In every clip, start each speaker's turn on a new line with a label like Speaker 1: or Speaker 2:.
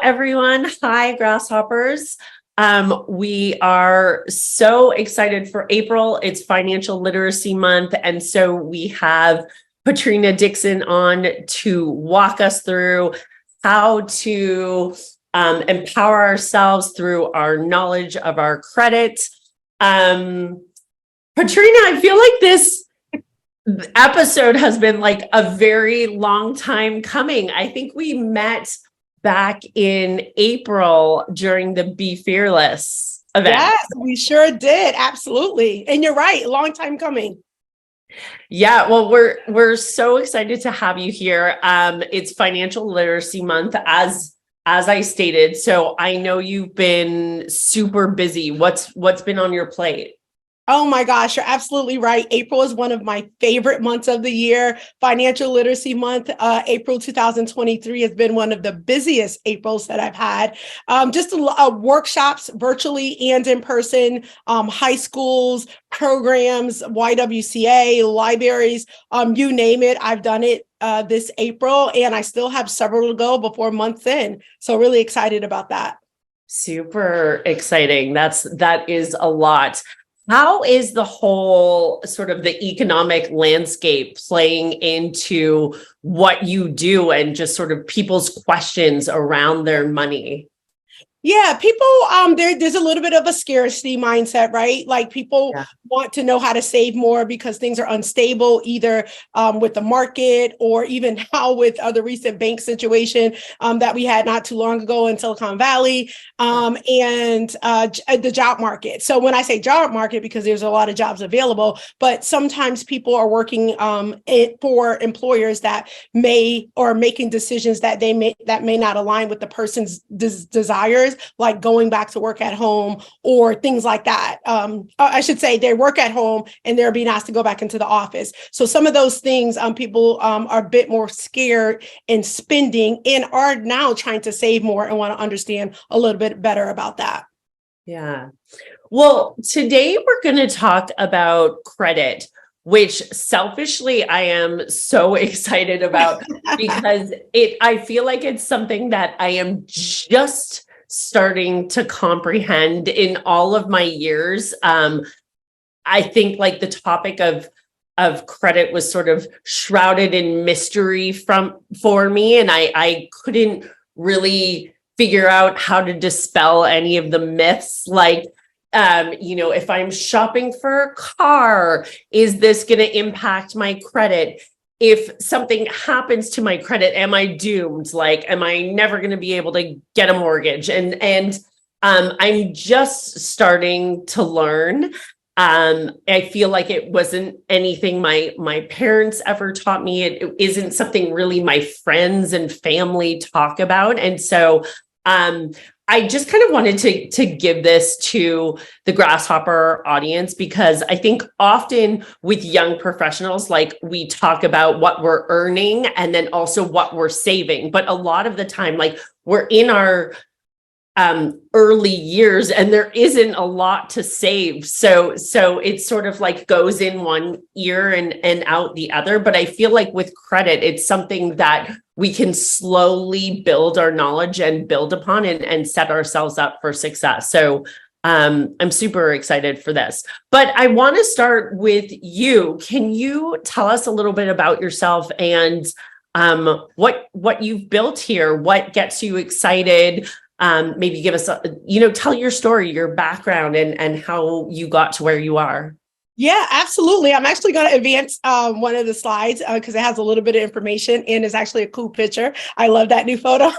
Speaker 1: everyone. Hi, Grasshoppers. We are so excited for April. It's Financial Literacy Month. And so we have Patrina Dixon on to walk us through how to empower ourselves through our knowledge of our credit. Patrina, I feel like this episode has been like a very long time coming. I think we met back in April during the Be Fearless event.
Speaker 2: Yes, we sure did. Absolutely. And you're right, long time coming.
Speaker 1: Yeah, well, we're so excited to have you here. It's Financial Literacy Month, as I stated. So I know you've been super busy. What's been on your plate?
Speaker 2: Oh my gosh, you're absolutely right. April is one of my favorite months of the year. Financial Literacy Month, April 2023 has been one of the busiest Aprils that I've had. Just workshops virtually and in person, high schools, programs, YWCA, libraries, you name it. I've done it this April, and I still have several to go before month's end. So really excited about that.
Speaker 1: Super exciting. That is a lot. How is the whole sort of the economic landscape playing into what you do and just sort of people's questions around their money?
Speaker 2: Yeah, people, there's a little bit of a scarcity mindset, right? Like people want to know how to save more because things are unstable, either with the market or even now with the recent bank situation that we had not too long ago in Silicon Valley, and the job market. So when I say job market, because there's a lot of jobs available, but sometimes people are working for employers that may or making decisions that may not align with the person's desires, like going back to work at home or things like that. I should say they work at home and they're being asked to go back into the office. So some of those things, people are a bit more scared in spending and are now trying to save more and want to understand a little bit better about that.
Speaker 1: Yeah. Well, today we're going to talk about credit, which selfishly I am so excited about because I feel like it's something that I am just starting to comprehend in all of my years. I think like the topic of credit was sort of shrouded in mystery for me, and I couldn't really figure out how to dispel any of the myths. Like, if I'm shopping for a car, is this going to impact my credit? If something happens to my credit, am I doomed? Like, am I never going to be able to get a mortgage? And I'm just starting to learn. I feel like it wasn't anything my parents ever taught me. It isn't something really my friends and family talk about. And so I just kind of wanted to give this to the Grasshopper audience, because I think often with young professionals, like we talk about what we're earning and then also what we're saving. But a lot of the time, like we're in our early years and there isn't a lot to save. So it sort of like goes in one ear and out the other. But I feel like with credit, it's something that we can slowly build our knowledge and build upon and set ourselves up for success. So I'm super excited for this. But I want to start with you. Can you tell us a little bit about yourself and what you've built here? What gets you excited? Maybe give us tell your story, your background, and how you got to where you are.
Speaker 2: Yeah, absolutely. I'm actually going to advance one of the slides because it has a little bit of information and it's actually a cool picture. I love that new photo.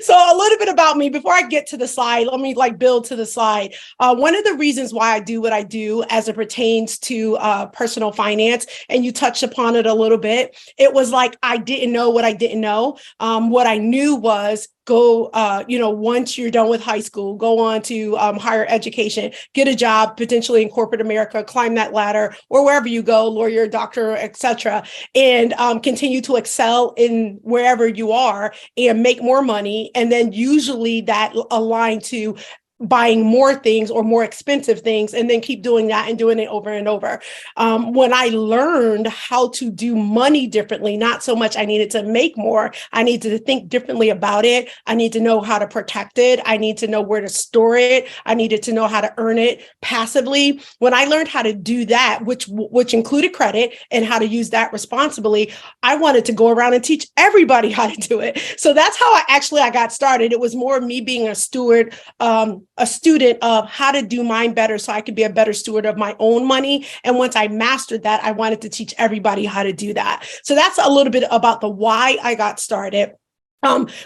Speaker 2: So a little bit about me before I get to the slide. Let me build to the slide. One of the reasons why I do what I do as it pertains to personal finance, and you touched upon it a little bit, it was like I didn't know what I didn't know. What I knew was go, once you're done with high school, go on to higher education, get a job, potentially in corporate America, climb that ladder, or wherever you go, lawyer, doctor, etc., and continue to excel in wherever you are and make more money. And then usually that aligned to buying more things or more expensive things, and then keep doing that and doing it over and over. When I learned how to do money differently, not so much I needed to make more, I needed to think differently about it. I need to know how to protect it. I need to know where to store it. I needed to know how to earn it passively. When I learned how to do that, which included credit and how to use that responsibly, I wanted to go around and teach everybody how to do it. So that's how I got started. It was more of me being a student of how to do mine better so I could be a better steward of my own money. And once I mastered that, I wanted to teach everybody how to do that. So that's a little bit about the why I got started.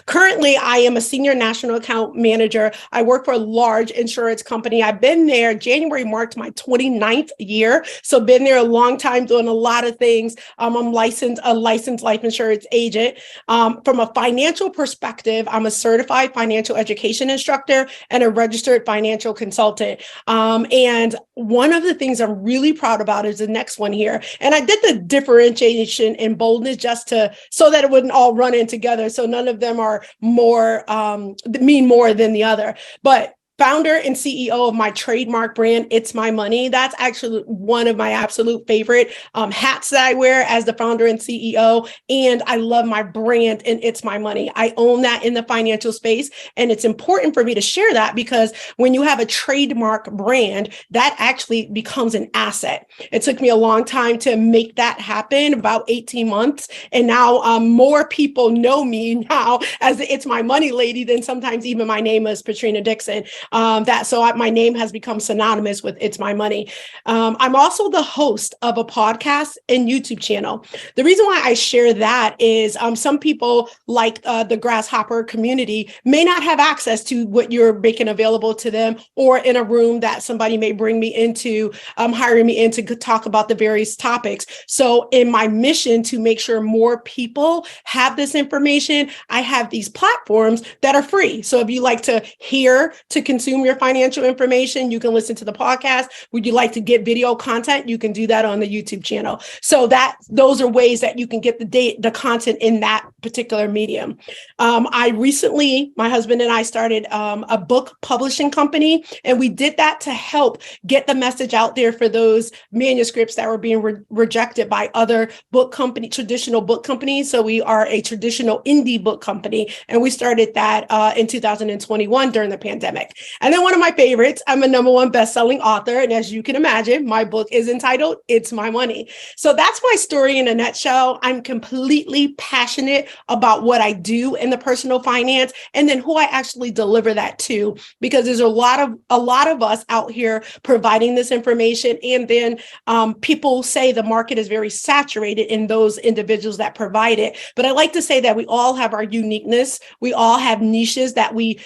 Speaker 2: Currently, I am a senior national account manager. I work for a large insurance company. I've been there. January marked my 29th year. So been there a long time doing a lot of things. I'm a licensed life insurance agent. From a financial perspective, I'm a certified financial education instructor and a registered financial consultant. And one of the things I'm really proud about is the next one here. And I did the differentiation and boldness so that it wouldn't all run in together. So none of them are mean more than the other. But founder and CEO of my trademark brand, It's My Money. That's actually one of my absolute favorite hats that I wear as the founder and CEO. And I love my brand and It's My Money. I own that in the financial space. And it's important for me to share that because when you have a trademark brand, that actually becomes an asset. It took me a long time to make that happen, about 18 months. And now more people know me now as the It's My Money lady than sometimes even my name is Patrina Dixon. My name has become synonymous with It's My Money. I'm also the host of a podcast and YouTube channel. The reason why I share that is some people like the Grasshopper community may not have access to what you're making available to them, or in a room that somebody may bring me into, hiring me in to talk about the various topics. So in my mission to make sure more people have this information, I have these platforms that are free. So if you like to hear, to consume your financial information, you can listen to the podcast. Would you like to get video content? You can do that on the YouTube channel. So those are ways that you can get the content in that particular medium. My husband and I started a book publishing company, and we did that to help get the message out there for those manuscripts that were being rejected by other traditional book companies. So we are a traditional indie book company, and we started that in 2021 during the pandemic. And then one of my favorites, I'm a #1 bestselling author. And as you can imagine, my book is entitled It's My Money. So that's my story in a nutshell. I'm completely passionate about what I do in the personal finance and then who I actually deliver that to, because there's a lot of us out here providing this information. And then people say the market is very saturated in those individuals that provide it. But I like to say that we all have our uniqueness. We all have niches that we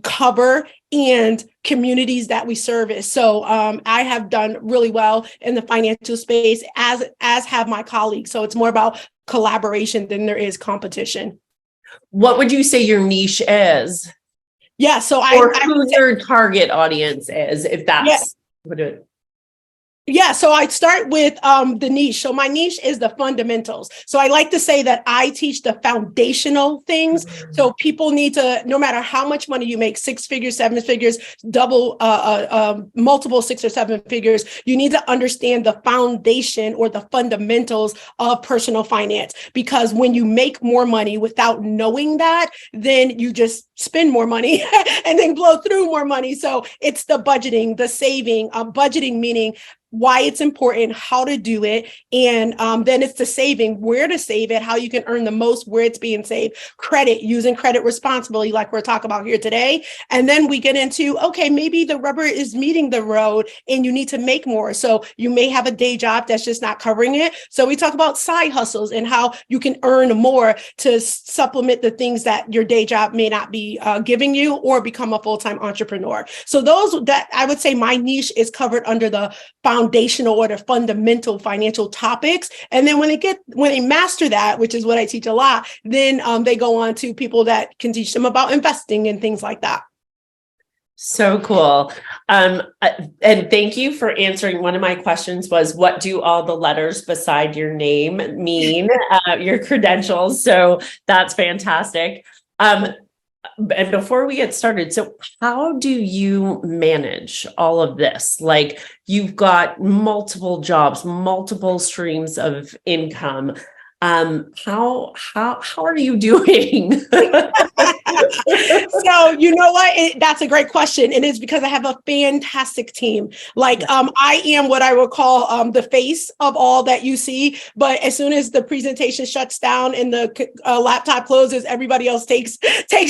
Speaker 2: cover and communities that we service. So I have done really well in the financial space, as have my colleagues. So it's more about collaboration than there is competition.
Speaker 1: What would you say your niche is?
Speaker 2: Yeah, so
Speaker 1: who your target audience is, if that's what it.
Speaker 2: Yeah, so I'd start with the niche. So my niche is the fundamentals. So I like to say that I teach the foundational things. So people need to, no matter how much money you make, 6 figures, 7 figures, double, multiple 6 or 7 figures, you need to understand the foundation or the fundamentals of personal finance. Because when you make more money without knowing that, then you just spend more money and then blow through more money. So it's the budgeting, the saving, budgeting meaning why it's important, how to do it, and then it's the saving, where to save it, how you can earn the most, where it's being saved, credit, using credit responsibly, like we're talking about here today. And then we get into, okay, maybe the rubber is meeting the road and you need to make more. So you may have a day job that's just not covering it. So we talk about side hustles and how you can earn more to supplement the things that your day job may not be giving you, or become a full-time entrepreneur. So that I would say my niche is covered under the foundational or the fundamental financial topics. And then when they master that, which is what I teach a lot, then they go on to people that can teach them about investing and things like that.
Speaker 1: So cool. And thank you for answering. One of my questions was, what do all the letters beside your name mean, your credentials? So that's fantastic. And before we get started, so how do you manage all of this? Like, you've got multiple jobs, multiple streams of income. How are you doing?
Speaker 2: So you know what? That's a great question, and it's because I have a fantastic team. Like, I am what I would call the face of all that you see. But as soon as the presentation shuts down and the laptop closes, everybody else takes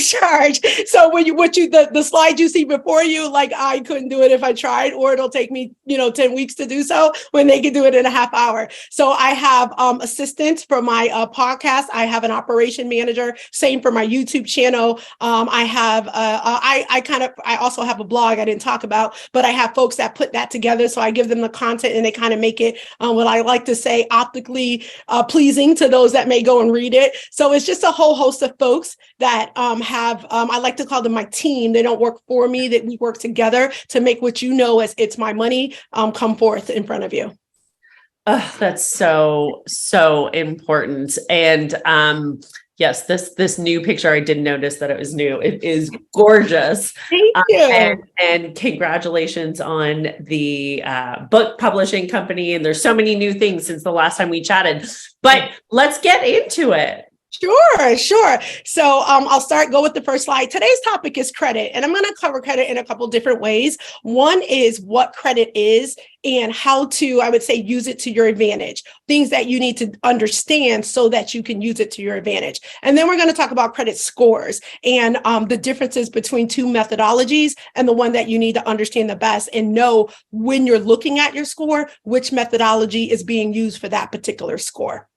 Speaker 2: charge. So when the slide you see before you, like, I couldn't do it if I tried, or it'll take me 10 weeks to do so when they can do it in a half hour. So I have assistants for my podcast. I have an operation manager. Same for my YouTube channel. I have I also have a blog I didn't talk about, but I have folks that put that together. So I give them the content and they kind of make it what I like to say optically pleasing to those that may go and read it. So it's just a whole host of folks that have I like to call them my team. They don't work for me, that we work together to make what you know as It's My Money come forth in front of you.
Speaker 1: Oh, that's so important. And yes, this new picture, I did notice that it was new. It is gorgeous.
Speaker 2: Thank you.
Speaker 1: And congratulations on the book publishing company. And there's so many new things since the last time we chatted. But let's get into it.
Speaker 2: Sure. So I'll go with the first slide. Today's topic is credit, and I'm going to cover credit in a couple different ways. One is what credit is and how to, I would say, use it to your advantage, things that you need to understand so that you can use it to your advantage. And then we're going to talk about credit scores and the differences between two methodologies and the one that you need to understand the best and know when you're looking at your score, which methodology is being used for that particular score.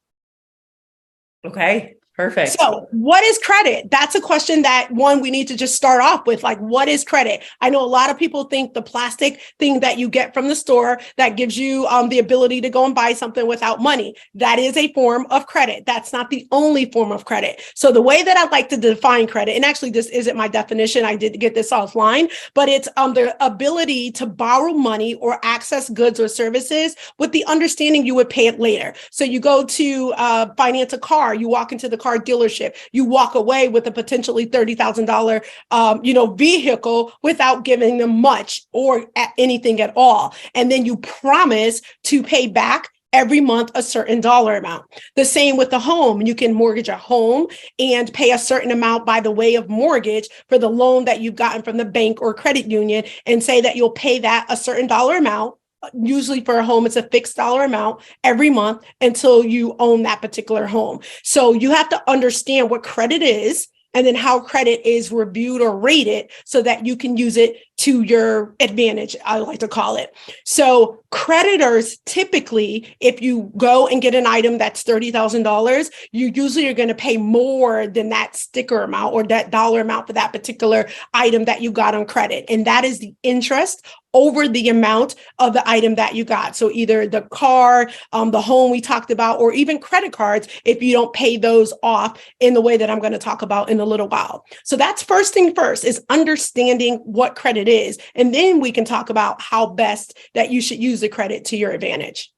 Speaker 1: Okay. Perfect.
Speaker 2: So what is credit? That's a question that we need to just start off with. Like, what is credit? I know a lot of people think the plastic thing that you get from the store that gives you the ability to go and buy something without money. That is a form of credit. That's not the only form of credit. So the way that I like to define credit, and actually this isn't my definition, I did get this offline, but it's the ability to borrow money or access goods or services with the understanding you would pay it later. So you go to finance a car, you walk into the car dealership, you walk away with a potentially $30,000 vehicle without giving them much or anything at all. And then you promise to pay back every month a certain dollar amount. The same with the home. You can mortgage a home and pay a certain amount by the way of mortgage for the loan that you've gotten from the bank or credit union, and say that you'll pay that a certain dollar amount. Usually for a home, it's a fixed dollar amount every month until you own that particular home. So you have to understand what credit is and then how credit is reviewed or rated so that you can use it to your advantage, I like to call it. So creditors, typically, if you go and get an item that's $30,000, you usually are going to pay more than that sticker amount or that dollar amount for that particular item that you got on credit. And that is the interest over the amount of the item that you got. So either the car, the home we talked about, or even credit cards, if you don't pay those off in the way that I'm going to talk about in a little while. So that's first thing first, is understanding what credit is. And then we can talk about how best that you should use the credit to your advantage.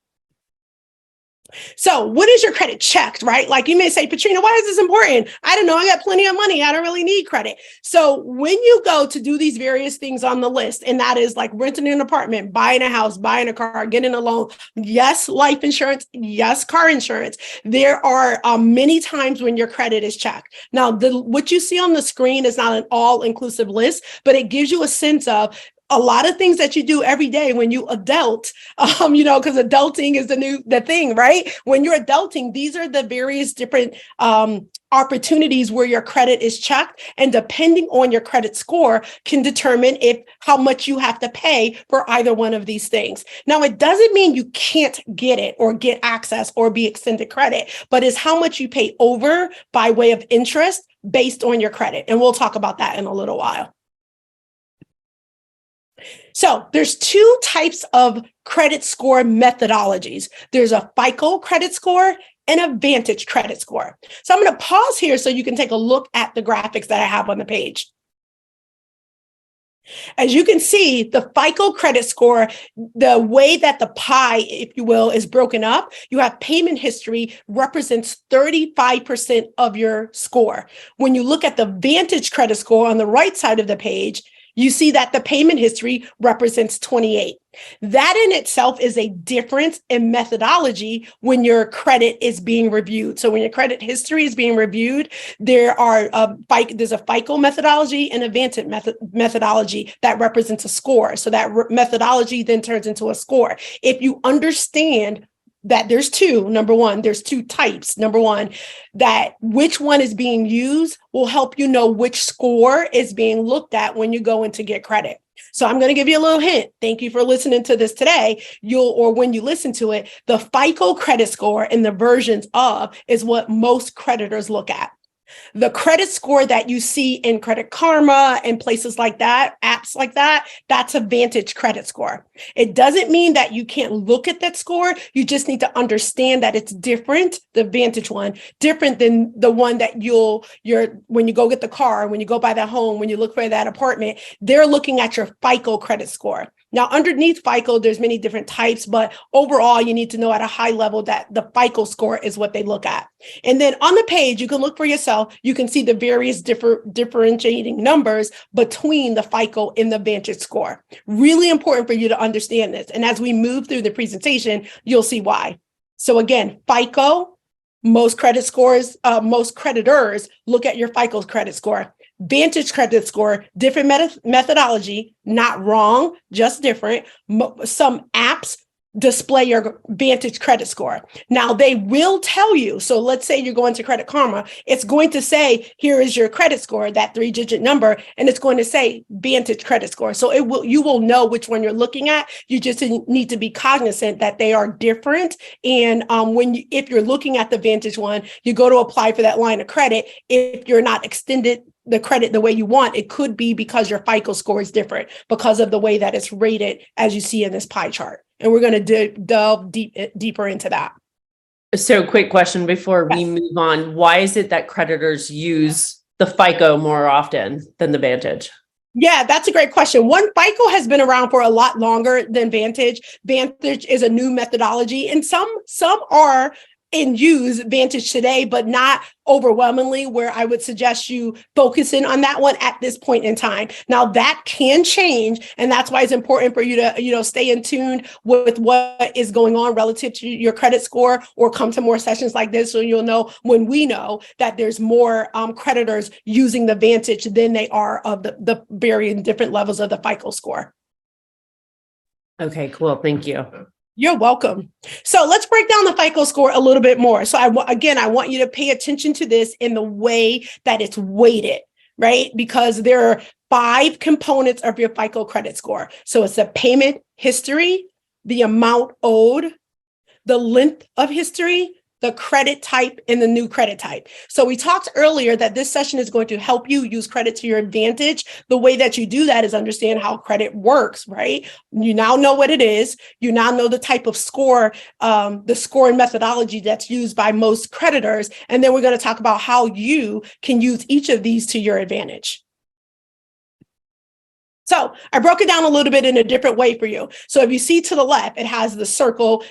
Speaker 2: So what is your credit checked, right? Like, you may say, Patrina, why is this important? I don't know. I got plenty of money. I don't really need credit. So when you go to do these various things on the list, and that is like renting an apartment, buying a house, buying a car, getting a loan, yes, life insurance, yes, car insurance, there are many times when your credit is checked. Now, what you see on the screen is not an all-inclusive list, but it gives you a sense of a lot of things that you do every day when you adult, because adulting is the thing, right? When you're adulting, these are the various different opportunities where your credit is checked, and depending on your credit score can determine how much you have to pay for either one of these things. Now, it doesn't mean you can't get it or get access or be extended credit, but it's how much you pay over by way of interest based on your credit. And we'll talk about that in a little while. So there's two types of credit score methodologies. There's a FICO credit score and a Vantage credit score. So I'm going to pause here so you can take a look at the graphics that I have on the page. As you can see, the FICO credit score, the way that the pie, if you will, is broken up, you have payment history represents 35% of your score. When you look at the Vantage credit score on the right side of the page, you see that the payment history represents 28. That in itself is a difference in methodology when your credit is being reviewed. So when your credit history is being reviewed, there's a FICO methodology and a Vantage methodology that represents a score. So that methodology then turns into a score. If you understand that there's two types. Number one, that which one is being used will help you know which score is being looked at when you go in to get credit. So I'm going to give you a little hint. Thank you for listening to this today. When you listen to it, the FICO credit score and the versions of is what most creditors look at. The credit score that you see in Credit Karma and places like that, apps like that, that's a Vantage credit score. It doesn't mean that you can't look at that score. You just need to understand that it's different, the Vantage one, different than the one that when you go get the car, when you go buy that home, when you look for that apartment, they're looking at your FICO credit score. Now, underneath FICO, there's many different types, but overall, you need to know at a high level that the FICO score is what they look at. And then on the page, you can look for yourself. You can see the various differentiating numbers between the FICO and the Vantage score. Really important for you to understand this. And as we move through the presentation, you'll see why. So again, FICO, most creditors look at your FICO credit score. Vantage credit score, different methodology, not wrong, just different. Some apps display your Vantage credit score. Now they will tell you, so let's say you're going to Credit Karma, it's going to say, here is your credit score, that 3-digit number, and it's going to say Vantage credit score. So you will know which one you're looking at. You just need to be cognizant that they are different. And if you're looking at the Vantage one, you go to apply for that line of credit. If you're not extended the credit the way you want, it could be because your FICO score is different because of the way that it's rated, as you see in this pie chart. And we're going to delve deeper into that.
Speaker 1: So quick question before we move on. Why is it that creditors use the FICO more often than the Vantage?
Speaker 2: Yeah, that's a great question. FICO has been around for a lot longer than Vantage. Vantage is a new methodology, and some are and use Vantage today, but not overwhelmingly, where I would suggest you focus in on that one at this point in time. Now that can change, and that's why it's important for you to stay in tune with what is going on relative to your credit score, or come to more sessions like this so you'll know when we know that there's more creditors using the Vantage than they are of the varying different levels of the FICO score.
Speaker 1: Okay, cool. Thank you.
Speaker 2: You're welcome. So let's break down the FICO score a little bit more. So I want you to pay attention to this in the way that it's weighted, right? Because there are 5 components of your FICO credit score. So it's the payment history, the amount owed, the length of history, the credit type, and the new credit type. So we talked earlier that this session is going to help you use credit to your advantage. The way that you do that is understand how credit works, right? You now know what it is. You now know the type of score, the scoring methodology that's used by most creditors. And then we're going to talk about how you can use each of these to your advantage. So I broke it down a little bit in a different way for you. So if you see to the left, it has the circle,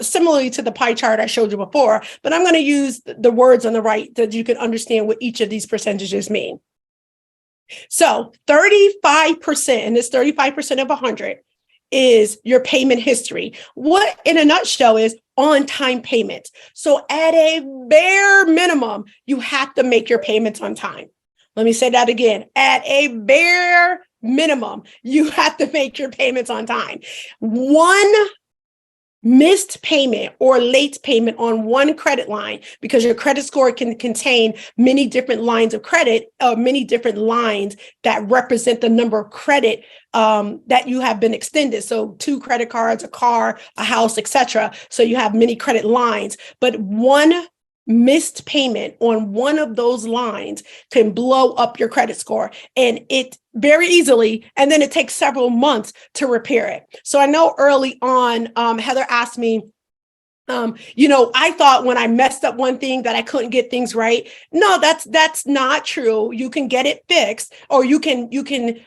Speaker 2: similarly to the pie chart I showed you before, but I'm going to use the words on the right that you can understand what each of these percentages mean. So 35%, and this 35% of 100 is your payment history. What in a nutshell is on-time payments. So at a bare minimum, you have to make your payments on time. Let me say that again. At a bare minimum, you have to make your payments on time. One missed payment or late payment on one credit line, because your credit score can contain many different lines of credit, many different lines that represent the number of credit that you have been extended. So 2 credit cards, a car, a house, etc. So you have many credit lines, but one missed payment on one of those lines can blow up your credit score, and it very easily, and then it takes several months to repair it. So I know early on, Heather asked me, I thought when I messed up one thing that I couldn't get things right. No, that's not true. You can get it fixed, or you can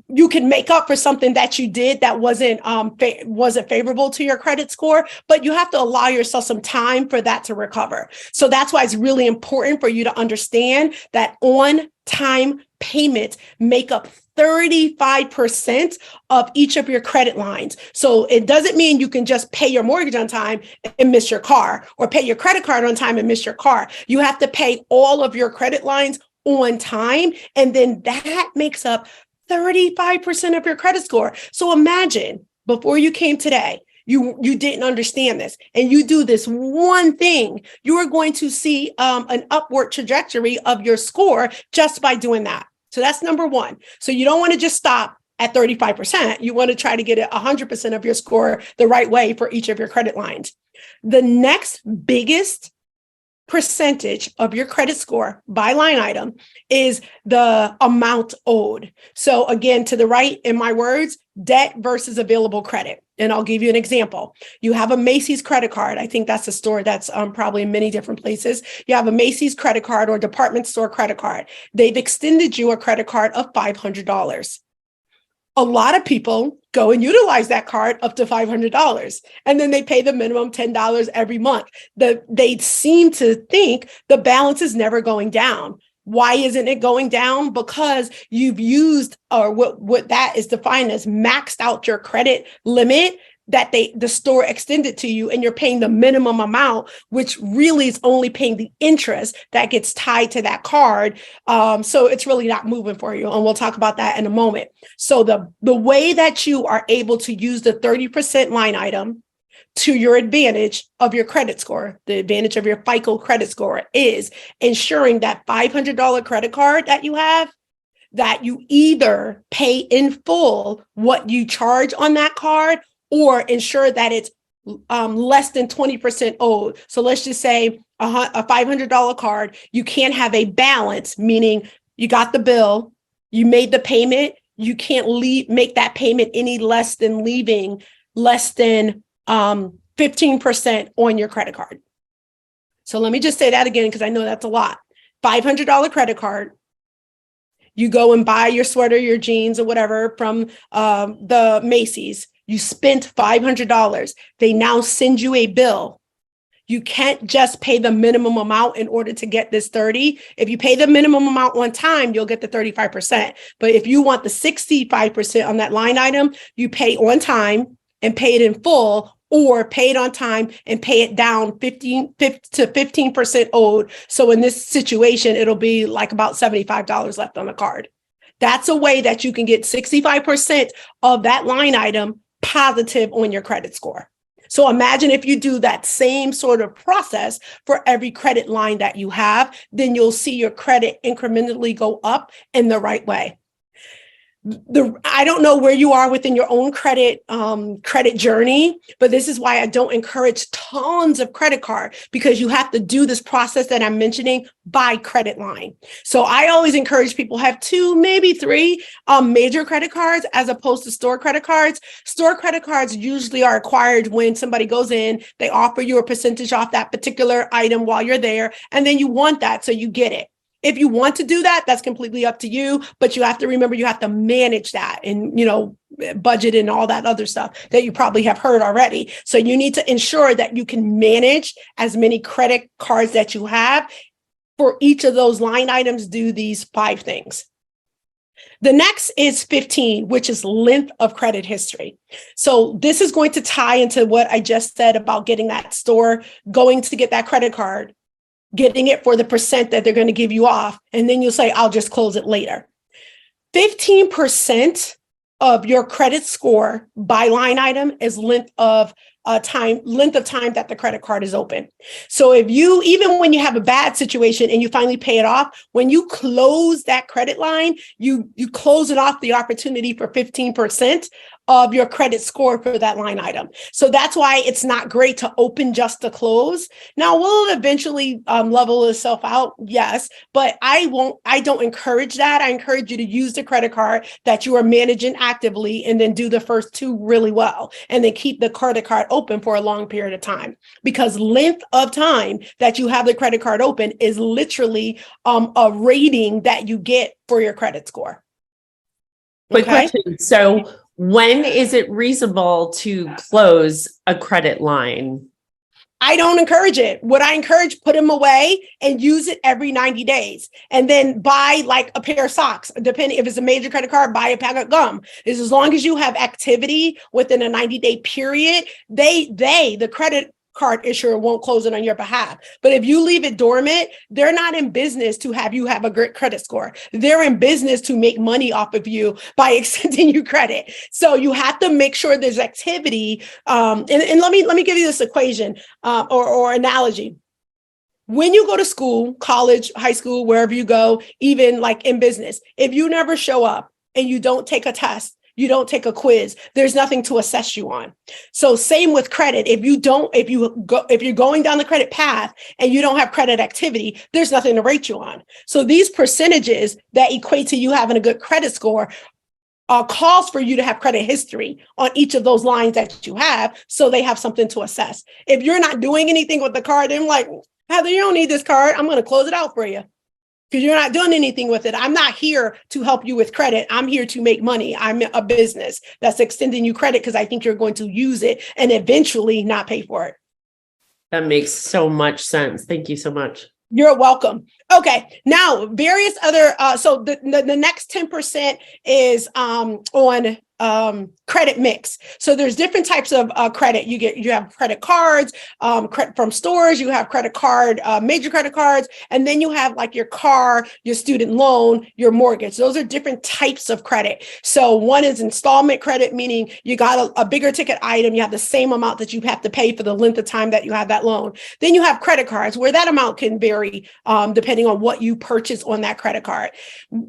Speaker 2: you can make up for something that you did that wasn't favorable to your credit score, but you have to allow yourself some time for that to recover. So that's why it's really important for you to understand that on-time payments make up 35% of each of your credit lines. So it doesn't mean you can just pay your mortgage on time and miss your car, or pay your credit card on time and miss your car. You have to pay all of your credit lines on time, and then that makes up 35% of your credit score. So imagine, before you came today, you didn't understand this, and you do this one thing, you are going to see an upward trajectory of your score just by doing that. So that's number one. So you don't want to just stop at 35%. You want to try to get it 100% of your score the right way for each of your credit lines. The next biggest percentage of your credit score by line item is the amount owed. So again, to the right, in my words, debt versus available credit. And I'll give you an example. You have a Macy's credit card. I think that's a store that's probably in many different places. You have a Macy's credit card or department store credit card. They've extended you a credit card of $500. A lot of people go and utilize that card up to $500, and then they pay the minimum $10 every month. They seem to think the balance is never going down. Why isn't it going down? Because you've used, or what that is defined as, maxed out your credit limit that the store extended to you, and you're paying the minimum amount, which really is only paying the interest that gets tied to that card. So it's really not moving for you. And we'll talk about that in a moment. So the way that you are able to use the 30% line item to your advantage of your credit score, the advantage of your FICO credit score, is ensuring that $500 credit card that you have, that you either pay in full what you charge on that card, or ensure that it's less than 20% owed. So let's just say a $500 card, you can't have a balance, meaning you got the bill, you made the payment, you can't make that payment any less than leaving less than 15% on your credit card. So let me just say that again, because I know that's a lot. $500 credit card. You go and buy your sweater, your jeans, or whatever from the Macy's. You spent $500. They now send you a bill. You can't just pay the minimum amount in order to get this 30. If you pay the minimum amount on time, you'll get the 35%. But if you want the 65% on that line item, you pay on time and pay it in full, or pay it on time and pay it down 15 to 15% owed. So in this situation, it'll be like about $75 left on the card. That's a way that you can get 65% of that line item positive on your credit score. So imagine if you do that same sort of process for every credit line that you have, then you'll see your credit incrementally go up in the right way. I don't know where you are within your own credit journey, but this is why I don't encourage tons of credit card, because you have to do this process that I'm mentioning by credit line. So I always encourage people have 2, maybe 3 major credit cards as opposed to store credit cards. Store credit cards usually are acquired when somebody goes in, they offer you a percentage off that particular item while you're there, and then you want that, so you get it. If you want to do that, that's completely up to you, but you have to remember you have to manage that and, budget and all that other stuff that you probably have heard already. So you need to ensure that you can manage as many credit cards that you have. For each of those line items, do these 5 things. The next is 15, which is length of credit history. So this is going to tie into what I just said about getting that store, going to get that credit card, getting it for the percent that they're going to give you off, and then you'll say, I'll just close it later. 15% of your credit score by line item is length of time that the credit card is open. So if you, even when you have a bad situation and you finally pay it off, when you close that credit line, you close it off the opportunity for 15% of your credit score for that line item. So that's why it's not great to open just to close. Now, will it eventually level itself out? Yes, but I don't encourage that. I encourage you to use the credit card that you are managing actively, and then do the first 2 really well, and then keep the credit card open for a long period of time, because length of time that you have the credit card open is literally a rating that you get for your credit score.
Speaker 1: Quick
Speaker 2: Okay.
Speaker 1: question. So when is it reasonable to close a credit line?
Speaker 2: I don't encourage it. What I encourage, put them away and use it every 90 days. And then buy like a pair of socks. Depending if it's a major credit card, buy a pack of gum. Is as long as you have activity within a 90-day period, the credit card issuer won't close it on your behalf. But if you leave it dormant, they're not in business to have you have a great credit score. They're in business to make money off of you by extending you credit. So you have to make sure there's activity. And let me give you this equation or analogy. When you go to school, college, high school, wherever you go, even like in business, if you never show up and you don't take a test, you don't take a quiz, there's nothing to assess you on. So same with credit. If you're going down the credit path and you don't have credit activity, there's nothing to rate you on. So these percentages that equate to you having a good credit score calls for you to have credit history on each of those lines that you have, so they have something to assess. If you're not doing anything with the card, then like, Heather, you don't need this card. I'm going to close it out for you because you're not doing anything with it. I'm not here to help you with credit. I'm here to make money. I'm a business that's extending you credit because I think you're going to use it and eventually not pay for it.
Speaker 1: That makes so much sense. Thank you so much.
Speaker 2: You're welcome. Okay, now various other, so the next 10% is on credit mix. So there's different types of credit. You have credit cards from stores, you have credit card, major credit cards, and then you have like your car, your student loan, your mortgage. Those are different types of credit. So one is installment credit, meaning you got a bigger ticket item, you have the same amount that you have to pay for the length of time that you have that loan. Then you have credit cards where that amount can vary depending on what you purchase on that credit card.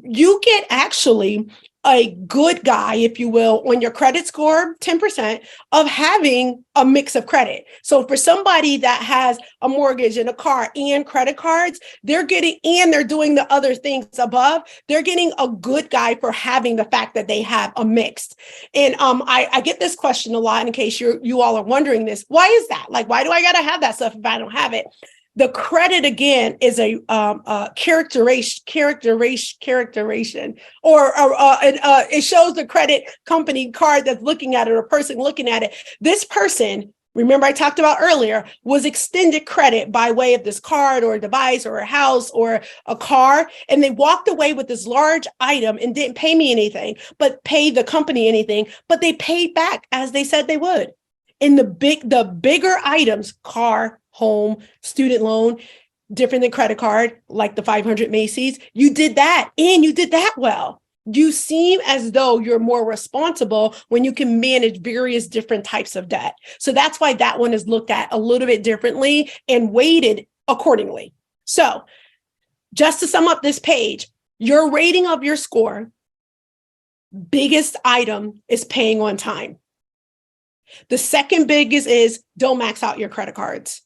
Speaker 2: You get actually a good guy, if you will, on your credit score, 10% of having a mix of credit. So for somebody that has a mortgage and a car and credit cards, they're doing the other things above, they're getting a good guy for having the fact that they have a mixed. And I get this question a lot in case you all are wondering this. Why is that? Like, why do I got to have that stuff if I don't have it? The credit, again, is a characterization, or it shows the credit company card that's looking at it, or person looking at it. This person, remember I talked about earlier, was extended credit by way of this card or a device or a house or a car, and they walked away with this large item and didn't pay me anything, but paid the company anything, but they paid back as they said they would. In the bigger items, car, home, student loan, different than credit card, like the 500 Macy's, you did that and you did that well. You seem as though you're more responsible when you can manage various different types of debt. So that's why that one is looked at a little bit differently and weighted accordingly. So just to sum up this page, your rating of your score, biggest item is paying on time. The second biggest is don't max out your credit cards.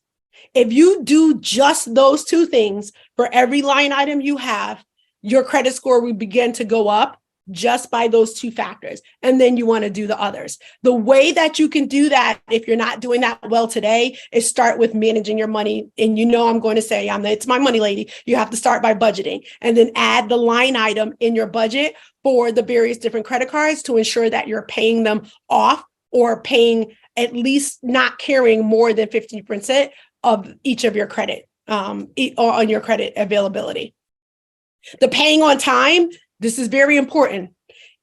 Speaker 2: If you do just those two things for every line item you have, your credit score will begin to go up just by those two factors. And then you want to do the others. The way that you can do that, if you're not doing that well today, is start with managing your money. And I'm going to say, it's my money lady. You have to start by budgeting and then add the line item in your budget for the various different credit cards to ensure that you're paying them off, or paying at least not carrying more than 50% of each of your credit on your credit availability. The paying on time, this is very important.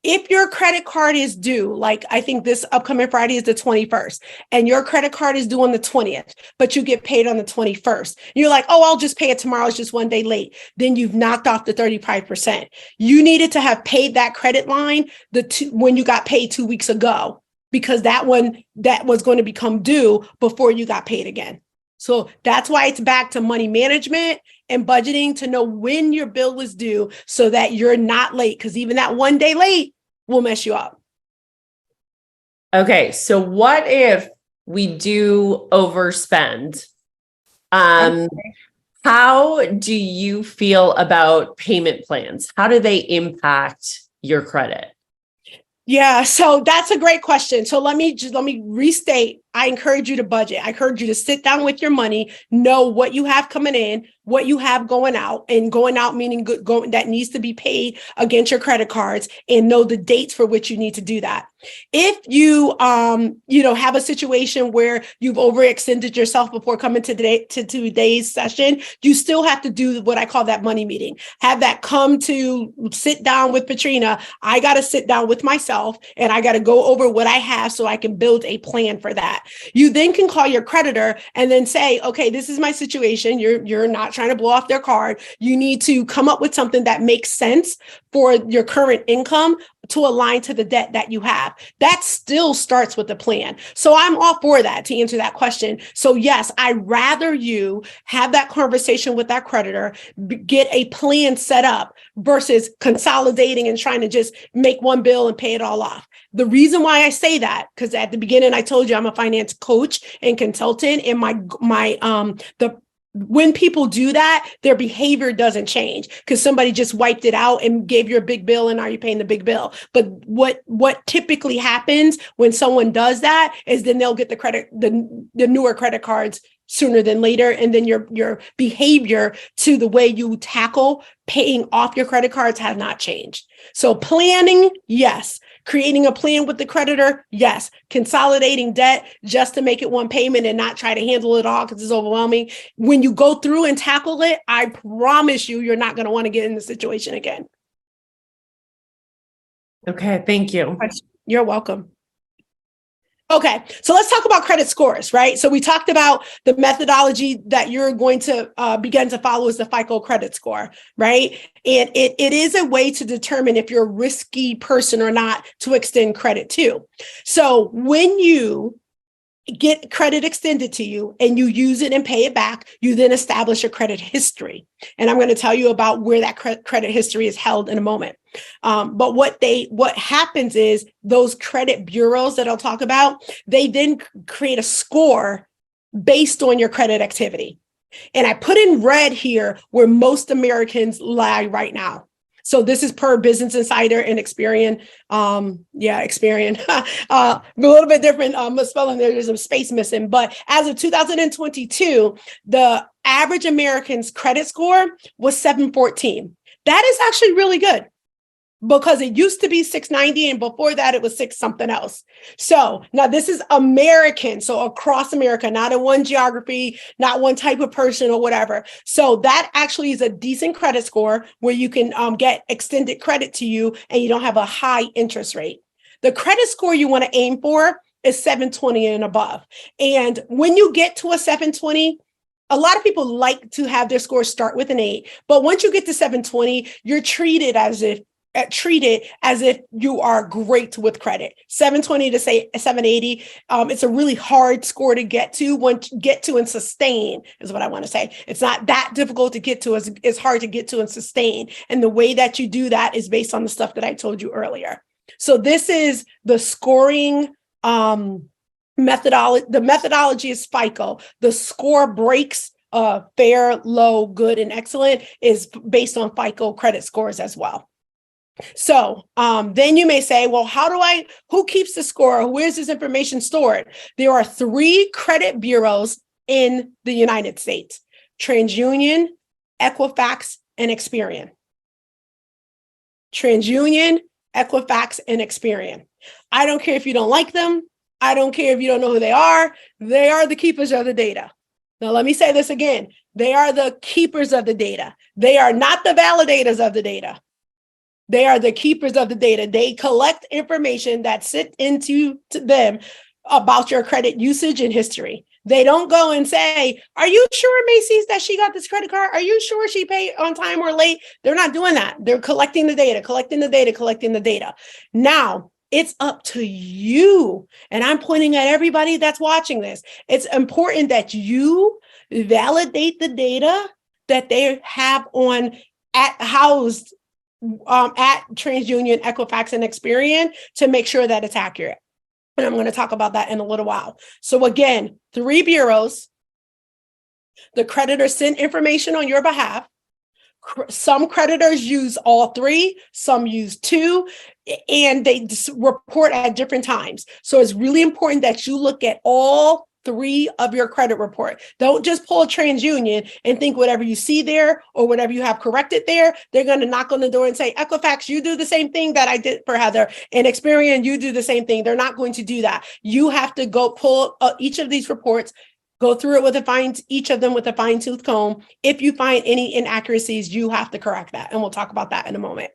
Speaker 2: If your credit card is due, like I think this upcoming Friday is the 21st, and your credit card is due on the 20th, but you get paid on the 21st, you're like, oh, I'll just pay it tomorrow, it's just one day late. Then you've knocked off the 35%. You needed to have paid that credit line when you got paid 2 weeks ago, because that was going to become due before you got paid again. So that's why it's back to money management and budgeting to know when your bill was due so that you're not late, because even that one day late will mess you up.
Speaker 1: Okay, so what if we do overspend? How do you feel about payment plans? How do they impact your credit?
Speaker 2: Yeah, so that's a great question. So let me restate. I encourage you to budget. I encourage you to sit down with your money, know what you have coming in, what you have going out, and going out meaning that needs to be paid against your credit cards, and know the dates for which you need to do that. If you, have a situation where you've overextended yourself before coming to today's session, you still have to do what I call that money meeting. Have that come to sit down with Patrina. I got to sit down with myself and I got to go over what I have so I can build a plan for that. You then can call your creditor and then say, okay, this is my situation. You're not trying to blow off their card. You need to come up with something that makes sense for your current income to align to the debt that you have. That still starts with the plan. So I'm all for that, to answer that question. So yes, I'd rather you have that conversation with that creditor, get a plan set up versus consolidating and trying to just make one bill and pay it all off. The reason why I say that, because at the beginning I told you I'm a finance coach and consultant, and when people do that, their behavior doesn't change because somebody just wiped it out and gave you a big bill and now you're paying the big bill. But what typically happens when someone does that is then they'll get the newer credit cards sooner than later. And then your behavior to the way you tackle paying off your credit cards has not changed. So planning, yes. Creating a plan with the creditor, yes. Consolidating debt just to make it one payment and not try to handle it all because it's overwhelming. When you go through and tackle it, I promise you're not going to want to get in the situation again.
Speaker 1: Okay, thank you.
Speaker 2: You're welcome. Okay, so let's talk about credit scores, right? So we talked about the methodology that you're going to begin to follow is the FICO credit score, right? And it is a way to determine if you're a risky person or not to extend credit to. So when you get credit extended to you and you use it and pay it back, you then establish a credit history. And I'm going to tell you about where that credit history is held in a moment. But what happens is those credit bureaus that I'll talk about, they then create a score based on your credit activity. And I put in red here where most Americans lie right now. So this is per Business Insider and Experian. Experian. A little bit different spelling there. There's a space missing. But as of 2022, the average American's credit score was 714. That is actually really good, because it used to be 690 and before that it was 6 something else. So now this is American, so across America, not in one geography, not one type of person or whatever. So that actually is a decent credit score where you can get extended credit to you and you don't have a high interest rate. The credit score you want to aim for is 720 and above. And when you get to a 720, a lot of people like to have their score start with an 8, but once you get to 720, you're treated as if you are great with credit. 720 to say 780, it's a really hard score to get to and sustain is what I want to say. It's not that difficult to get to, it's hard to get to and sustain. And the way that you do that is based on the stuff that I told you earlier. So this is the scoring methodology. The methodology is FICO. The score breaks fair, low, good, and excellent is based on FICO credit scores as well. So then you may say, well, who keeps the score? Where's this information stored? There are 3 credit bureaus in the United States: TransUnion, Equifax, and Experian. TransUnion, Equifax, and Experian. I don't care if you don't like them. I don't care if you don't know who they are. They are the keepers of the data. Now, let me say this again. They are the keepers of the data. They are not the validators of the data. They are the keepers of the data. They collect information that sit into them about your credit usage and history. They don't go and say, are you sure, Macy's, that she got this credit card? Are you sure she paid on time or late? They're not doing that. They're collecting the data. Now, it's up to you. And I'm pointing at everybody that's watching this. It's important that you validate the data that they have housed at TransUnion, Equifax, and Experian to make sure that it's accurate. And I'm going to talk about that in a little while. So again, 3 bureaus. The creditor sent information on your behalf. Some creditors use all three, some use two, and they report at different times. So it's really important that you look at all three of your credit report. Don't just pull a TransUnion and think whatever you see there or whatever you have corrected there, they're going to knock on the door and say, Equifax, you do the same thing that I did for Heather, and Experian, you do the same thing. They're not going to do that. You have to go pull each of these reports, go through it with each of them with a fine tooth comb. If you find any inaccuracies, you have to correct that. And we'll talk about that in a moment.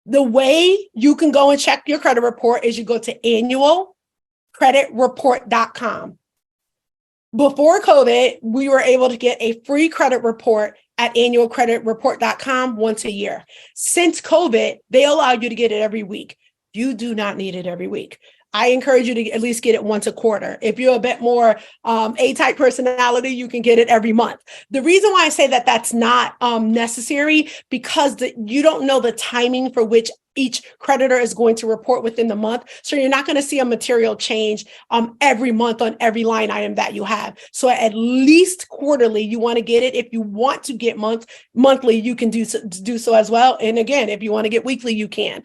Speaker 2: The way you can go and check your credit report is you go to annualcreditreport.com. Before COVID, we were able to get a free credit report at annualcreditreport.com once a year. Since COVID, they allow you to get it every week. You do not need it every week. I encourage you to at least get it once a quarter. If you're a bit more A-type personality, you can get it every month. The reason why I say that that's not necessary, because you don't know the timing for which each creditor is going to report within the month. So you're not going to see a material change every month on every line item that you have. So at least quarterly, you want to get it. If you want to get monthly, you can do so as well. And again, if you want to get weekly, you can.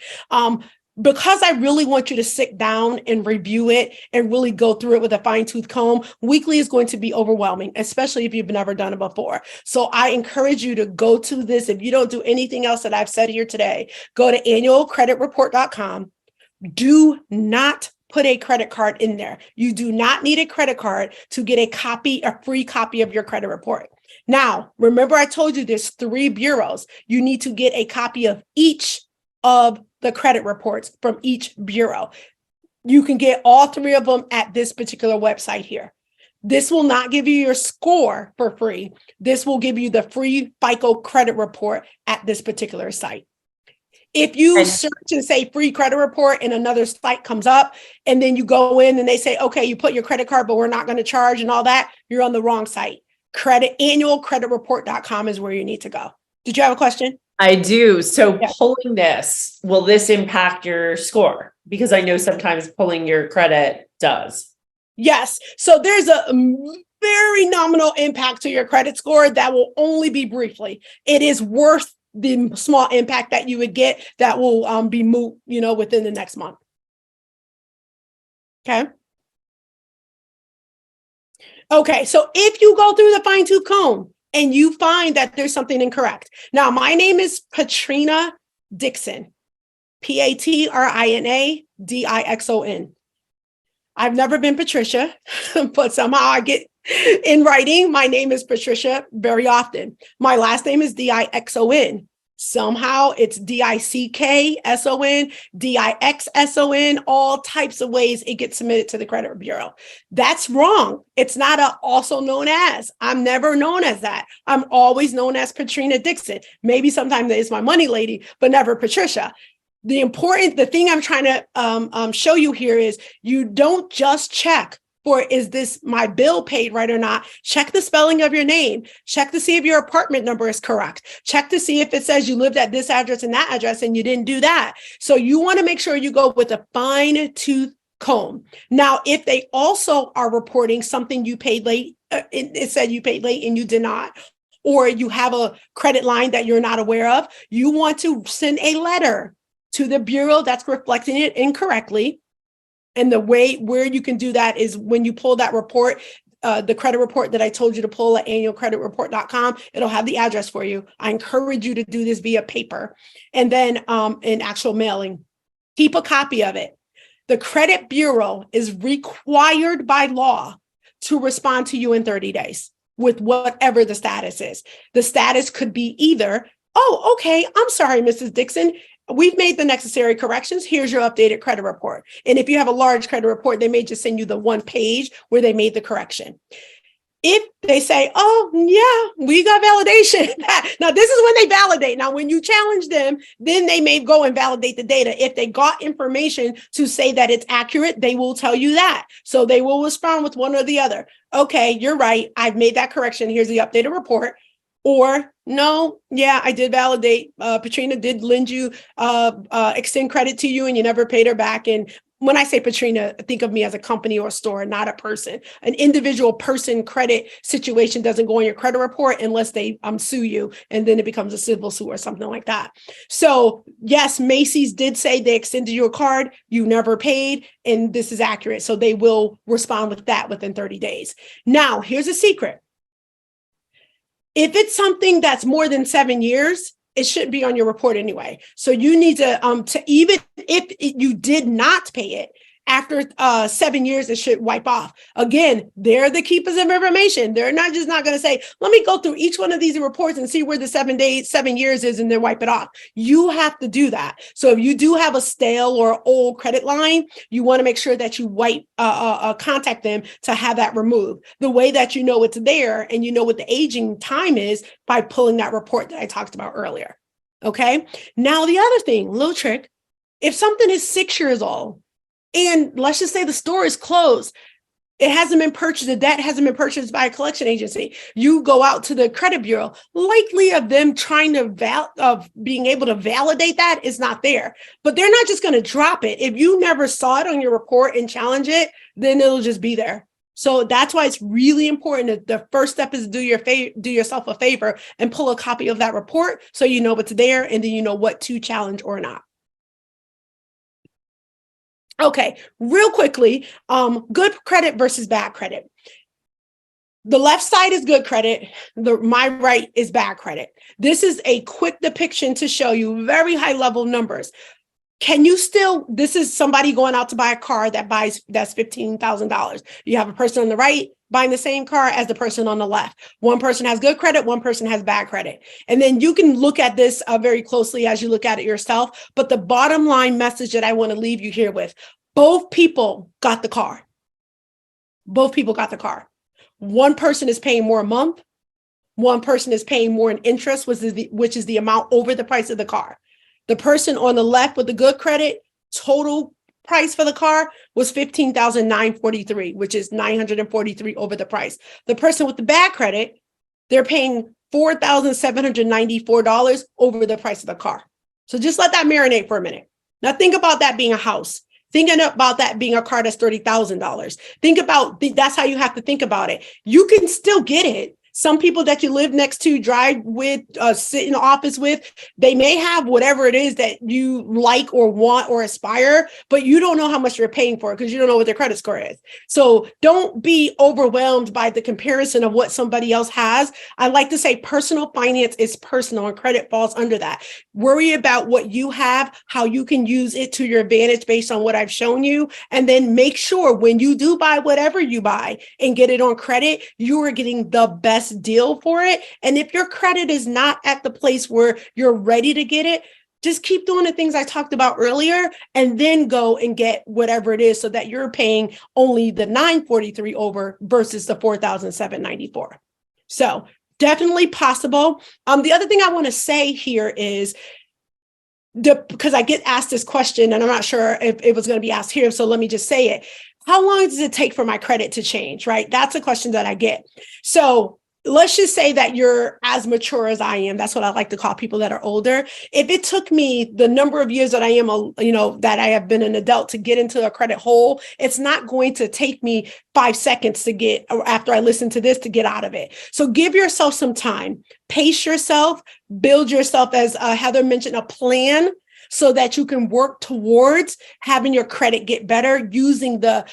Speaker 2: Because I really want you to sit down and review it and really go through it with a fine tooth comb, weekly is going to be overwhelming, especially if you've never done it before. So I encourage you to go to this. If you don't do anything else that I've said here today, go to annualcreditreport.com. Do not put a credit card in there. You do not need a credit card to get a free copy of your credit report. Now, remember I told you there's 3 bureaus. You need to get a copy of each of the credit reports from each bureau. You can get all 3 of them at this particular website here. This will not give you your score for free. This will give you the free FICO credit report at this particular site. If you search and say free credit report and another site comes up, and then you go in and they say, okay, you put your credit card, but we're not going to charge and all that, you're on the wrong site. Annualcreditreport.com is where you need to go. Did you have a question?
Speaker 1: I do. So pulling this, will this impact your score? Because I know sometimes pulling your credit does.
Speaker 2: Yes. So there's a very nominal impact to your credit score that will only be briefly. It is worth the small impact that you would get that will be moot, within the next month. Okay. Okay. So if you go through the fine tooth comb and you find that there's something incorrect. Now, my name is Patrina Dixon, Patrina Dixon. I've never been Patricia, but somehow I get in writing, my name is Patricia very often. My last name is Dixon. Somehow it's Dickson, Dixson, all types of ways it gets submitted to the credit bureau. That's wrong. It's not also known as. I'm never known as that. I'm always known as Patrina Dixon. Maybe sometimes it's my money lady, but never Patricia. The thing I'm trying to show you here is you don't just check for, is this my bill paid right or not? Check the spelling of your name. Check to see if your apartment number is correct. Check to see if it says you lived at this address and that address and you didn't do that. So you want to make sure you go with a fine tooth comb. Now, if they also are reporting something you paid late, it said you paid late and you did not, or you have a credit line that you're not aware of, you want to send a letter to the bureau that's reflecting it incorrectly. And the way where you can do that is when you pull that report, the credit report that I told you to pull at annualcreditreport.com, it'll have the address for you. I encourage you to do this via paper and then in actual mailing. Keep a copy of it. The credit bureau is required by law to respond to you in 30 days with whatever the status is. The status could be either, oh, okay, I'm sorry, Mrs. Dixon, we've made the necessary corrections. Here's your updated credit report. And if you have a large credit report, they may just send you the one page where they made the correction. If they say, oh, yeah, we got validation. Now, this is when they validate. Now, when you challenge them, then they may go and validate the data. If they got information to say that it's accurate, they will tell you that. So they will respond with one or the other. Okay, you're right. I've made that correction. Here's the updated report. Or no, yeah, I did validate. Patrina did lend you, extend credit to you and you never paid her back. And when I say Patrina, think of me as a company or a store, not a person. An individual person credit situation doesn't go on your credit report unless they sue you, and then it becomes a civil suit or something like that. So yes, Macy's did say they extended your card, you never paid, and this is accurate. So they will respond with that within 30 days. Now, here's a secret. If it's something that's more than 7 years, it shouldn't be on your report anyway. So you need to even if you did not pay it after 7 years, it should wipe off. Again, they're the keepers of information. They're not going to say, let me go through each one of these reports and see where the 7 years is and then wipe it off. You have to do that. So if you do have a stale or old credit line, you want to make sure that you contact them to have that removed. The way that you know it's there and you know what the aging time is by pulling that report that I talked about earlier. Okay. Now, the other thing, little trick, if something is 6 years old, and let's just say the store is closed, it hasn't been purchased, the debt hasn't been purchased by a collection agency, you go out to the credit bureau, likely of them trying to being able to validate that is not there. But they're not just going to drop it. If you never saw it on your report and challenge it, then it'll just be there. So that's why it's really important that the first step is do yourself a favor and pull a copy of that report so you know what's there and then you know what to challenge or not. Okay, real quickly, good credit versus bad credit. The left side is good credit. My right is bad credit. This is a quick depiction to show you very high level numbers. This is somebody going out to buy a car that's $15,000. You have a person on the right buying the same car as the person on the left. One person has good credit, one person has bad credit. And then you can look at this very closely as you look at it yourself. But the bottom line message that I want to leave you here with, both people got the car. Both people got the car. One person is paying more a month. One person is paying more in interest, which is the amount over the price of the car. The person on the left with the good credit, total price for the car was $15,943, which is $943 over the price. The person with the bad credit, they're paying $4,794 over the price of the car. So just let that marinate for a minute. Now think about that being a house. Thinking about that being a car that's $30,000. Think about, that's how you have to think about it. You can still get it. Some people that you live next to, drive with, sit in the office with, they may have whatever it is that you like or want or aspire, but you don't know how much you're paying for it because you don't know what their credit score is. So don't be overwhelmed by the comparison of what somebody else has. I like to say personal finance is personal and credit falls under that. Worry about what you have, how you can use it to your advantage based on what I've shown you. And then make sure when you do buy whatever you buy and get it on credit, you are getting the best deal for it. And if your credit is not at the place where you're ready to get it, just keep doing the things I talked about earlier and then go and get whatever it is so that you're paying only the $943 over versus the $4,794. So definitely possible. The other thing I want to say here is because I get asked this question and I'm not sure if it was going to be asked here. So let me just say it. How long does it take for my credit to change, right? That's a question that I get. So let's just say that you're as mature as I am. That's what I like to call people that are older. If it took me the number of years that I am, that I have been an adult to get into a credit hole, it's not going to take me 5 seconds to get, or after I listen to this, to get out of it. So give yourself some time, pace yourself, build yourself, as Heather mentioned, a plan so that you can work towards having your credit get better using the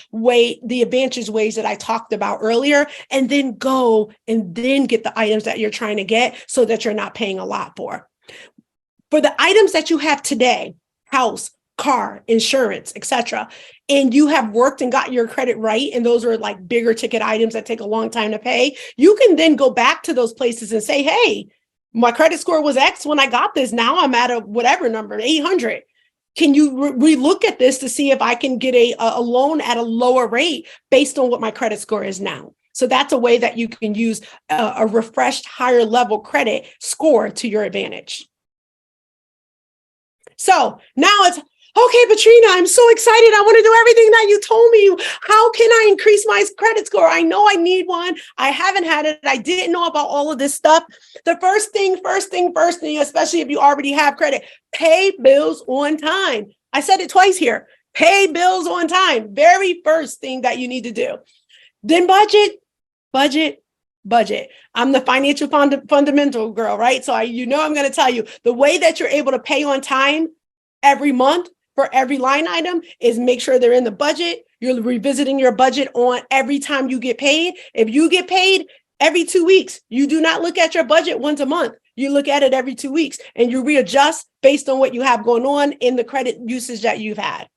Speaker 2: advantage ways that I talked about earlier, and then go and then get the items that you're trying to get so that you're not paying a lot for. For the items that you have today, house, car, insurance, etc., and you have worked and got your credit right, and those are like bigger ticket items that take a long time to pay, you can then go back to those places and say, hey, my credit score was X when I got this. Now I'm at a whatever number, 800. Can you relook at this to see if I can get a loan at a lower rate based on what my credit score is now? So that's a way that you can use a refreshed higher level credit score to your advantage. So now it's, okay, Patrina, I'm so excited. I want to do everything that you told me. How can I increase my credit score? I know I need one. I haven't had it. I didn't know about all of this stuff. The first thing, especially if you already have credit, pay bills on time. I said it twice here. Pay bills on time. Very first thing that you need to do. Then budget. I'm the financial fundamental girl, right? So I'm going to tell you the way that you're able to pay on time every month for every line item is make sure they're in the budget. You're revisiting your budget on every time you get paid. If you get paid every 2 weeks, you do not look at your budget once a month. You look at it every 2 weeks and you readjust based on what you have going on in the credit usage that you've had.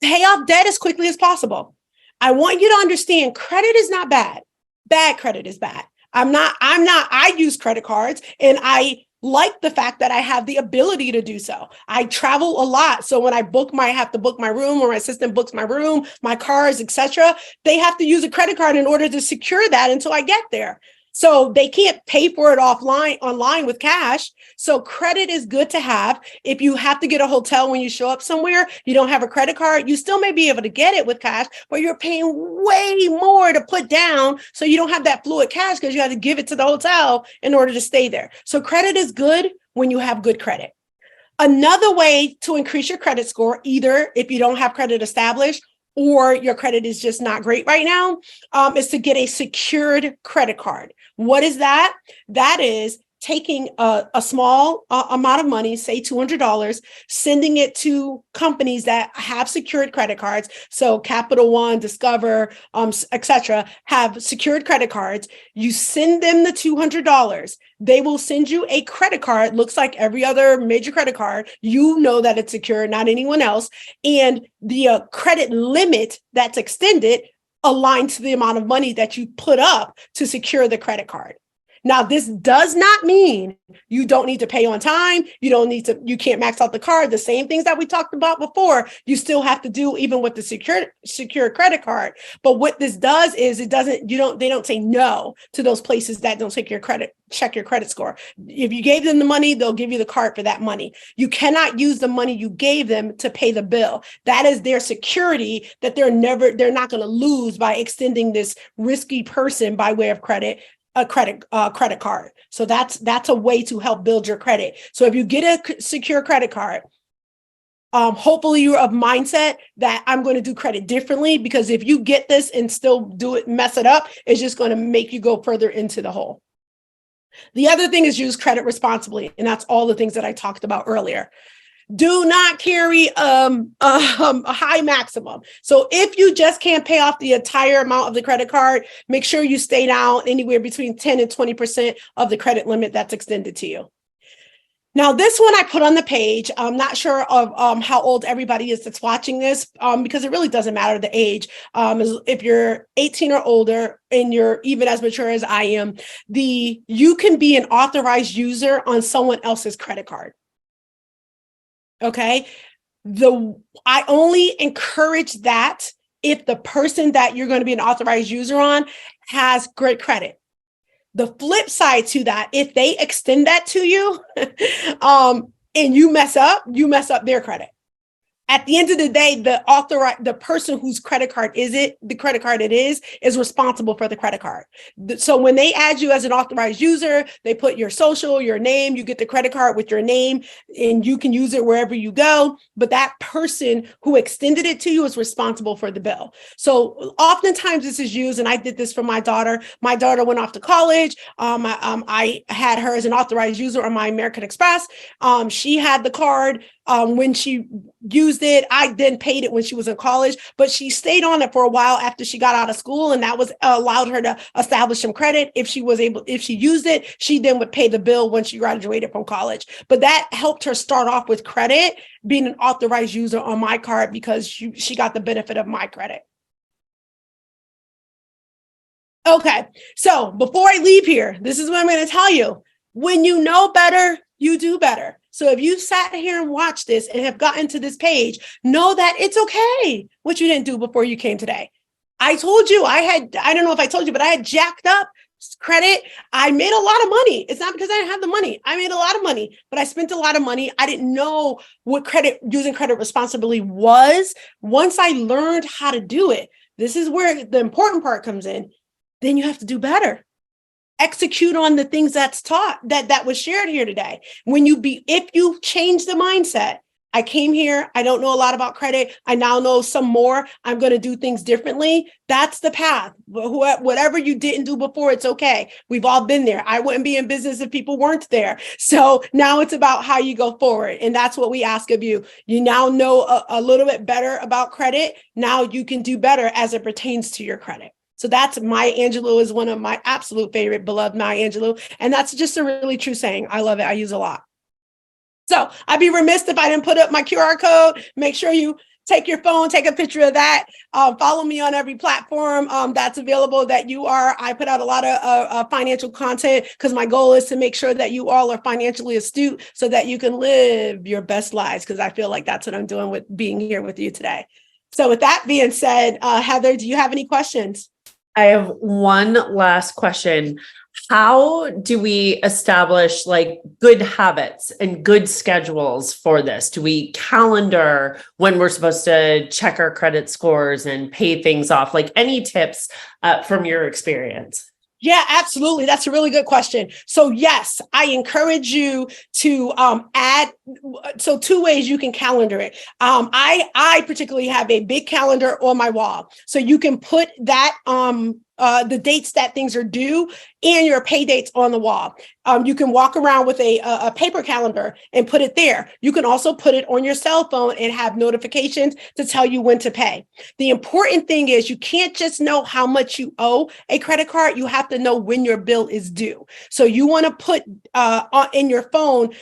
Speaker 2: Pay off debt as quickly as possible. I want you to understand credit is not bad. Bad credit is bad. I use credit cards and I like the fact that I have the ability to do so. I travel a lot. So when I have to book my room or my assistant books my room, my cars, etc., they have to use a credit card in order to secure that until I get there. So they can't pay for it online with cash. So credit is good to have. If you have to get a hotel when you show up somewhere, you don't have a credit card, you still may be able to get it with cash, but you're paying way more to put down. So you don't have that fluid cash because you have to give it to the hotel in order to stay there. So credit is good when you have good credit. Another way to increase your credit score, either if you don't have credit established or your credit is just not great right now, is to get a secured credit card. What is that? That is taking a small amount of money, say $200, sending it to companies that have secured credit cards. So Capital One, Discover, etc., have secured credit cards. You send them the $200. They will send you a credit card. Looks like every other major credit card. You know that it's secure, not anyone else. And the credit limit that's extended aligned to the amount of money that you put up to secure the credit card. Now, this does not mean you don't need to pay on time. You can't max out the card. The same things that we talked about before, you still have to do even with the secure credit card. But what this does is they don't say no to those places that don't check your credit score. If you gave them the money, they'll give you the card for that money. You cannot use the money you gave them to pay the bill. That is their security that they're not going to lose by extending this risky person by way of a credit card. So that's a way to help build your credit. So if you get a secure credit card, hopefully you're of mindset that I'm going to do credit differently, because if you get this and still mess it up, it's just going to make you go further into the hole. The other thing is use credit responsibly. And that's all the things that I talked about earlier. Do not carry a high maximum. So if you just can't pay off the entire amount of the credit card, make sure you stay down anywhere between 10 and 20% of the credit limit that's extended to you. Now, this one I put on the page. I'm not sure of how old everybody is that's watching this, because it really doesn't matter the age. If you're 18 or older and you're even as mature as I am, you can be an authorized user on someone else's credit card. Okay. I only encourage that if the person that you're going to be an authorized user on has great credit. The flip side to that, if they extend that to you, and you mess up their credit. At the end of the day, the person whose credit card it is responsible for the credit card. So when they add you as an authorized user, they put your social, your name, you get the credit card with your name, and you can use it wherever you go. But that person who extended it to you is responsible for the bill. So oftentimes this is used, and I did this for my daughter. My daughter went off to college. I had her as an authorized user on my American Express. She had the card. When she used it, I then paid it when she was in college, but she stayed on it for a while after she got out of school, and that was allowed her to establish some credit. If she used it, she then would pay the bill when she graduated from college. But that helped her start off with credit, being an authorized user on my card, because she got the benefit of my credit. Okay, so before I leave here, this is what I'm going to tell you. When you know better, you do better. So if you sat here and watched this and have gotten to this page, know that it's okay what you didn't do before you came today. I told you I don't know if I told you, but I had jacked up credit. I made a lot of money. It's not because I didn't have the money. I made a lot of money, but I spent a lot of money. I didn't know what using credit responsibly was. Once I learned how to do it, this is where the important part comes in. Then you have to do better. Execute on the things that's taught that was shared here today. If you change the mindset, I came here, I don't know a lot about credit. I now know some more. I'm going to do things differently. That's the path. Whatever you didn't do before, it's okay. We've all been there. I wouldn't be in business if people weren't there. So now it's about how you go forward. And that's what we ask of you. You now know a little bit better about credit. Now you can do better as it pertains to your credit. So that's Maya Angelou is one of my absolute favorite, beloved Maya Angelou. And that's just a really true saying. I love it. I use a lot. So I'd be remiss if I didn't put up my QR code. Make sure you take your phone, take a picture of that. Follow me on every platform that's available that you are. I put out a lot of financial content because my goal is to make sure that you all are financially astute so that you can live your best lives, because I feel like that's what I'm doing with being here with you today. So with that being said, Heather, do you have any questions?
Speaker 1: I have one last question. How do we establish like good habits and good schedules for this? Do we calendar when we're supposed to check our credit scores and pay things off? Like any tips from your experience?
Speaker 2: Yeah, absolutely. That's a really good question. So yes, I encourage you to add. So two ways you can calendar it. I particularly have a big calendar on my wall, so you can put that the dates that things are due and your pay dates on the wall. You can walk around with a paper calendar and put it there. You can also put it on your cell phone and have notifications to tell you when to pay. The important thing is you can't just know how much you owe a credit card. You have to know when your bill is due. So you want to put in your phone,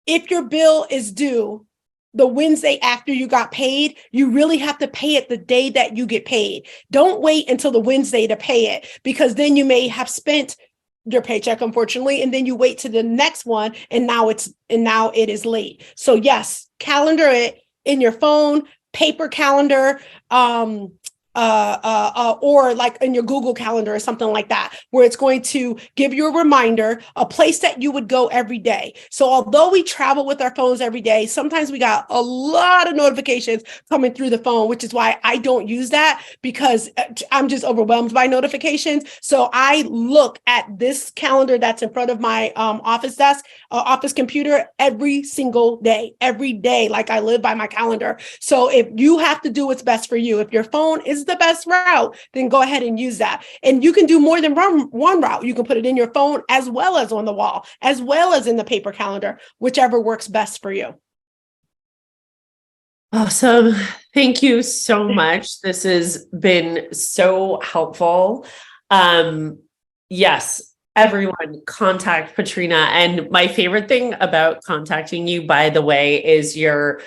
Speaker 2: if your bill is due the Wednesday after you got paid, you really have to pay it the day that you get paid. Don't wait until the Wednesday to pay it, because then you may have spent your paycheck, unfortunately, and then you wait to the next one, and now it is late. So yes, calendar it in your phone, paper calendar, or like in your Google Calendar or something like that, where it's going to give you a reminder, a place that you would go every day. So although we travel with our phones every day, sometimes we got a lot of notifications coming through the phone, which is why I don't use that, because I'm just overwhelmed by notifications. So I look at this calendar that's in front of my office desk, office computer every single day, like I live by my calendar. So if you have to do what's best for you, if your phone is the best route, then go ahead and use that. And you can do more than one route. You can put it in your phone as well as on the wall, as well as in the paper calendar, whichever works best for you.
Speaker 1: Awesome. Thank you so much. This has been so helpful. Yes, everyone contact Patrina. And my favorite thing about contacting you, by the way, is your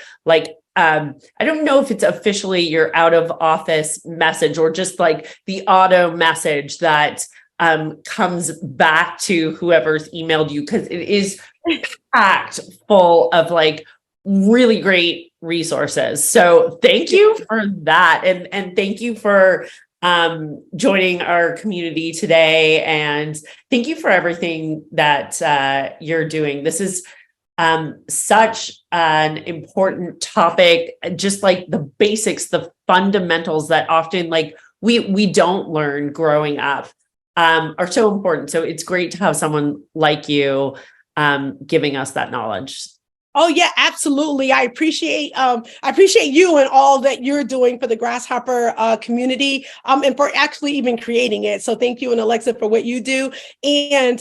Speaker 1: I don't know if it's officially your out of office message or just like the auto message that comes back to whoever's emailed you, because it is packed full of like really great resources. So thank you for that. And thank you for joining our community today. And thank you for everything that you're doing. This is such an important topic, just like the basics, the fundamentals that often like we don't learn growing up are so important. So it's great to have someone like you giving us that knowledge.
Speaker 2: Oh yeah, absolutely. I appreciate you and all that you're doing for the Grasshopper community, and for actually even creating it. So thank you, and Alexa, for what you do. And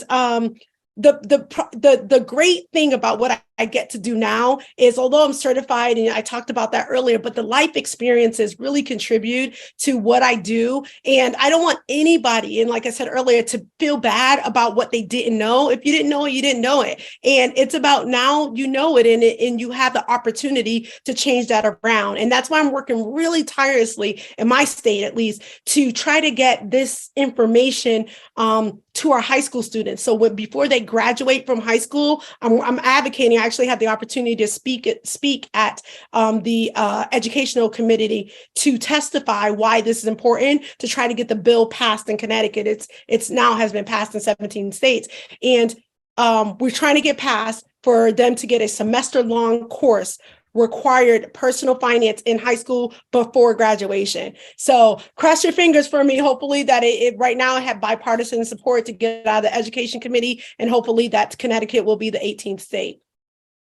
Speaker 2: the great thing about what I get to do now is, although I'm certified, and I talked about that earlier, but the life experiences really contribute to what I do. And I don't want anybody, and like I said earlier, to feel bad about what they didn't know. If you didn't know it, you didn't know it. And it's about now you know it, and you have the opportunity to change that around. And that's why I'm working really tirelessly, in my state at least, to try to get this information to our high school students. So before they graduate from high school, I'm advocating. I actually had the opportunity to speak at the educational committee to testify why this is important, to try to get the bill passed in Connecticut. It's now has been passed in 17 states. And we're trying to get passed for them to get a semester-long course, required personal finance in high school before graduation. So cross your fingers for me. Hopefully that it right now I have bipartisan support to get out of the education committee, and hopefully that Connecticut will be the 18th state.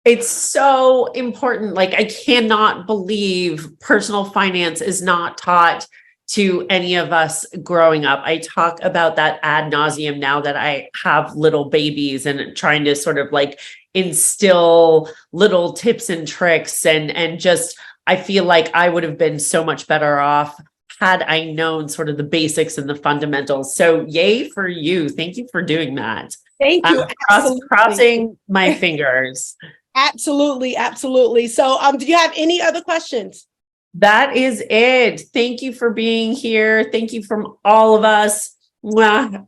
Speaker 1: It's so important. Like, I cannot believe personal finance is not taught to any of us growing up. I talk about that ad nauseum now that I have little babies and trying to sort of like instill little tips and tricks and just I feel like I would have been so much better off had I known sort of the basics and the fundamentals. So yay for you. Thank you for doing that.
Speaker 2: Thank you. Absolutely.
Speaker 1: Crossing my fingers.
Speaker 2: Absolutely. Absolutely. So, do you have any other questions?
Speaker 1: That is it. Thank you for being here. Thank you from all of us. Mwah.